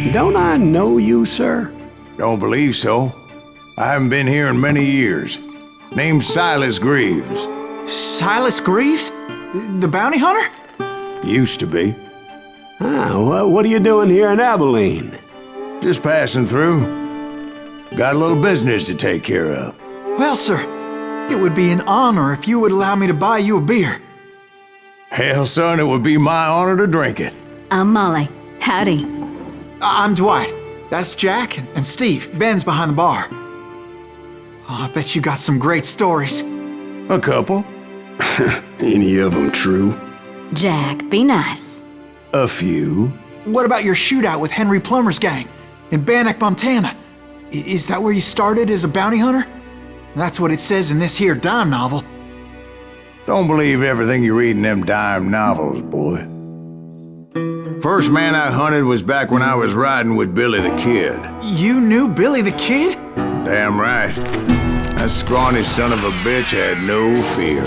Don't I know you, sir? Don't believe so. I haven't been here in many years. Name's Silas Greaves. Silas Greaves? The bounty hunter? Used to be. What are you doing here in Abilene? Just passing through. Got a little business to take care of. Well, sir, it would be an honor if you would allow me to buy you a beer. Hell, son, it would be my honor to drink it. I'm Molly. Howdy. I'm Dwight. That's Jack and Steve. Ben's behind the bar. Oh, I bet you got some great stories. A couple. Any of them true? Jack, be nice. A few. What about your shootout with Henry Plummer's gang in Bannock, Montana? Is that where you started as a bounty hunter? That's what it says in this here dime novel. Don't believe everything you read in them dime novels, boy. First man I hunted was back when I was riding with Billy the Kid. You knew Billy the Kid? Damn right. That scrawny son of a bitch had no fear.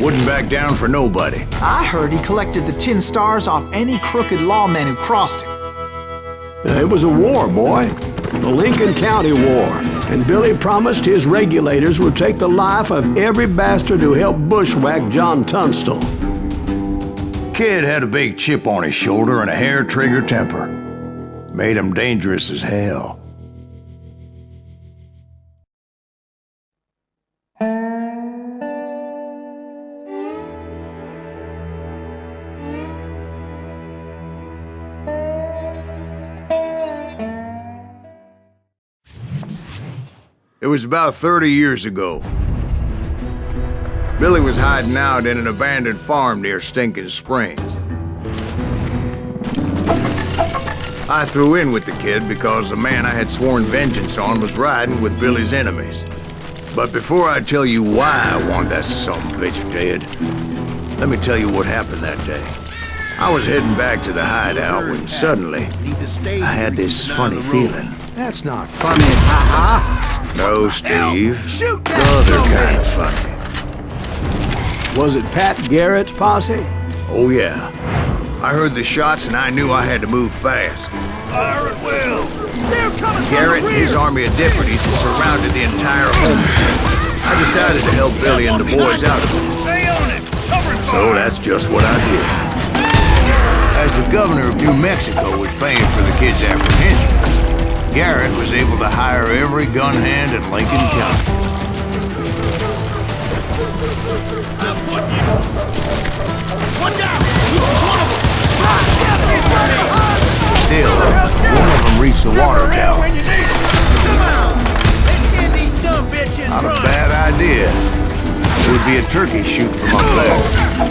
Wouldn't back down for nobody. I heard he collected the 10 stars off any crooked lawmen who crossed him. It was a war, boy. The Lincoln County War. And Billy promised his regulators would take the life of every bastard who helped bushwhack John Tunstall. Kid had a big chip on his shoulder and a hair-trigger temper. Made him dangerous as hell. It was about 30 years ago. Billy was hiding out in an abandoned farm near Stinking Springs. I threw in with the kid because the man I had sworn vengeance on was riding with Billy's enemies. But before I tell you why I want that sumbitch dead, let me tell you what happened that day. I was heading back to the hideout when suddenly I had this funny feeling. That's not funny, ha-ha. No, Steve. The other kind of funny. Was it Pat Garrett's posse? Oh, yeah. I heard the shots and I knew I had to move fast. Fire at will. They're coming Garrett and his army of deputies had surrounded the entire homestead. I decided to help Billy and the boys out of it. Stay on it. Cover So that's just what I did. As the governor of New Mexico was paying for the kid's apprehension, Garrett was able to hire every gun hand in Lincoln County. Watch out! Still, one of them reached the water tower. Come on! Let's send these sumbitches Not a run! bad idea. It would be a turkey shoot from up there.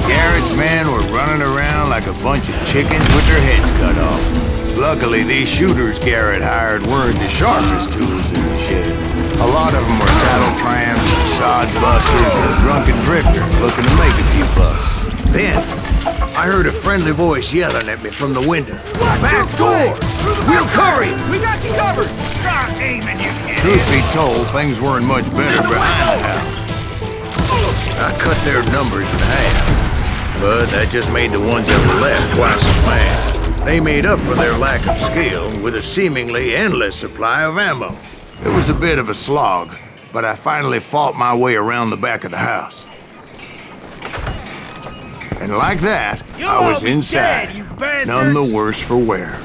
Garrett's men were running around like a bunch of chickens with their heads cut off. Luckily, these shooters Garrett hired weren't the sharpest tools in the shed. A lot of them were saddle tramps, sod busters, and drunken drifters looking to make a few bucks. Then, I heard a friendly voice yelling at me from the window. Back door! We'll cover you! We got you covered! Stop aiming, you idiot! Truth be told, things weren't much better behind the house. I cut their numbers in half, but that just made the ones that were left twice as mad. They made up for their lack of skill with a seemingly endless supply of ammo. It was a bit of a slog, but I finally fought my way around the back of the house. And like that, I was inside, none the worse for wear.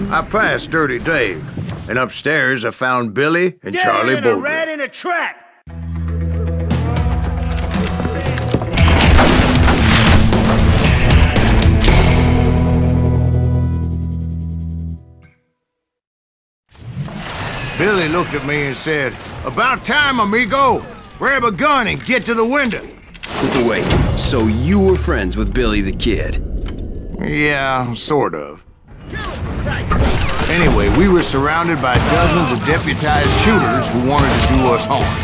I passed Dirty Dave, and upstairs I found Billy and Charlie a Bolger. rat in a trap! Billy looked at me and said, "About time, amigo! Grab a gun and get to the window!" Wait, so you were friends with Billy the Kid? Yeah, sort of. Anyway, we were surrounded by dozens of deputized shooters who wanted to do us harm.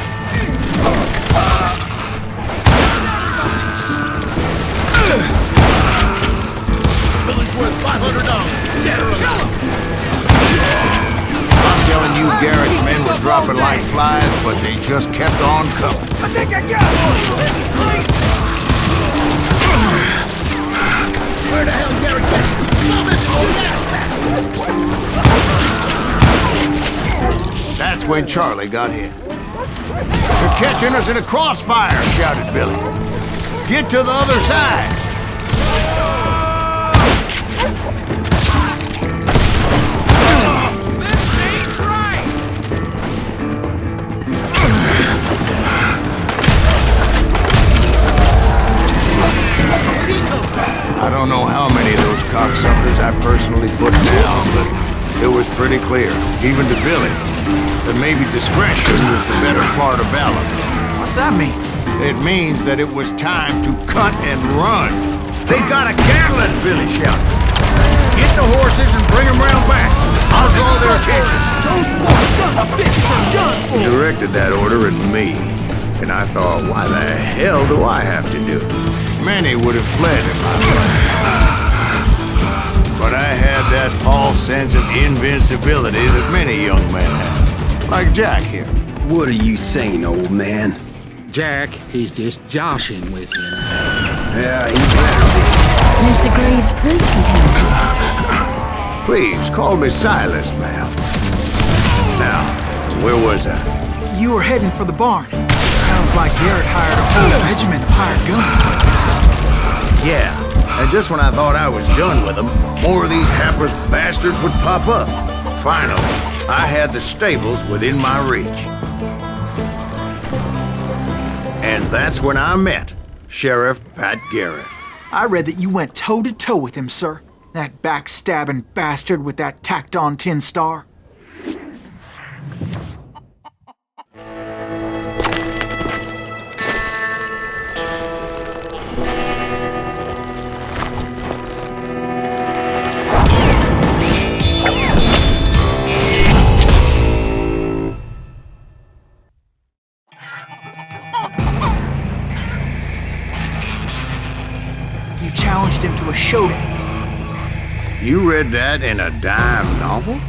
Billy's worth $500. Get her a I'm telling you, Garrett's men were dropping like flies, but they just kept on coming. I think I got one! This is great! Where the hell Garrett get? Stop this! when Charlie got hit. "They're catching us in a crossfire," shouted Billy. "Get to the other side!" I don't know how many of those cocksuckers I personally put down, but it was pretty clear, even to Billy, that maybe discretion was the better part of valor. What's that mean? It means that it was time to cut and run. "They got a Gatling!" Billy shouted. "Get the horses and bring them round back. I'll draw their attention." Those poor sons of bitches are done for! He directed that order at me, and I thought, why the hell do I have to do it? Many would have fled in my place. But I had that false sense of invincibility that many young men have. Like Jack here. What are you saying, old man? Jack, he's just joshing with you now. Yeah, he better Mr. Greaves, please continue. Please, call me Silas, ma'am. Now, where was I? You were heading for the barn. Sounds like Garrett hired a whole regiment of hired guns. Yeah, and just when I thought I was done with them, more of these hapless bastards would pop up. Finally, I had the stables within my reach. And that's when I met Sheriff Pat Garrett. I read that you went toe-to-toe with him, sir. That backstabbing bastard with that tacked-on tin star. You challenged him to a showdown. You read that in a dime novel?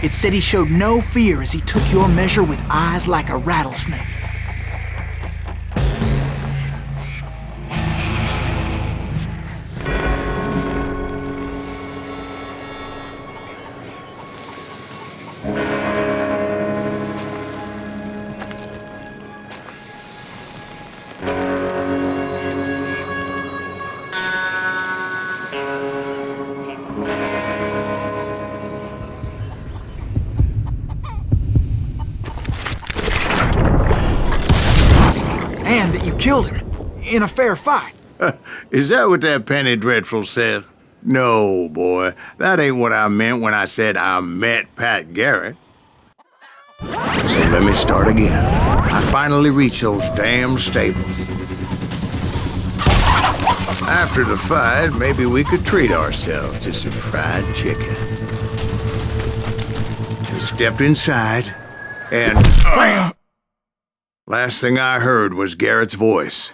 It said he showed no fear as he took your measure with eyes like a rattlesnake. And that you killed him in a fair fight. Is that what that Penny Dreadful said? No, boy. That ain't what I meant when I said I met Pat Garrett. So let me start again. I finally reached those damn stables. After the fight, maybe we could treat ourselves to some fried chicken. I stepped inside, and last thing I heard was Garrett's voice.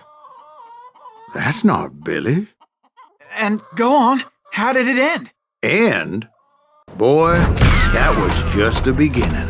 "That's not Billy." And go on, how did it end? And, boy, that was just the beginning.